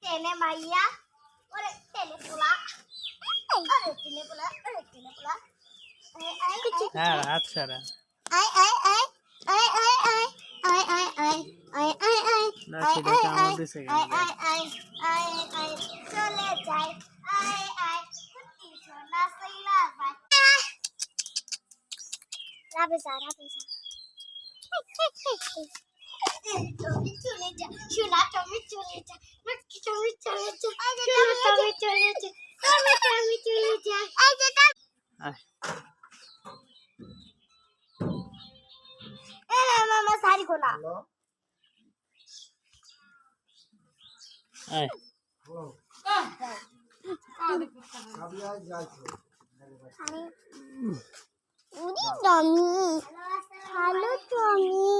টেনে মাইয়া ওরে টেনে পোলা আরে টেনে পোলা আরে টেনে পোলা হ্যাঁ হাত ছাড়া I I I I I I I I I I I I না সেটা কামড় দিছে I I I I I চলে যাই আই আই কুত্তি সোনা সইলা ভাই রাবে যা তুমি চলে যা সোনা তুমি চলে যা মাকি তুমি চলে যা সোনা তুমি চলে যা তুমি চলে যা এই যে এ মামা সারি কোনা আয় উনি টমি হ্যালো টমি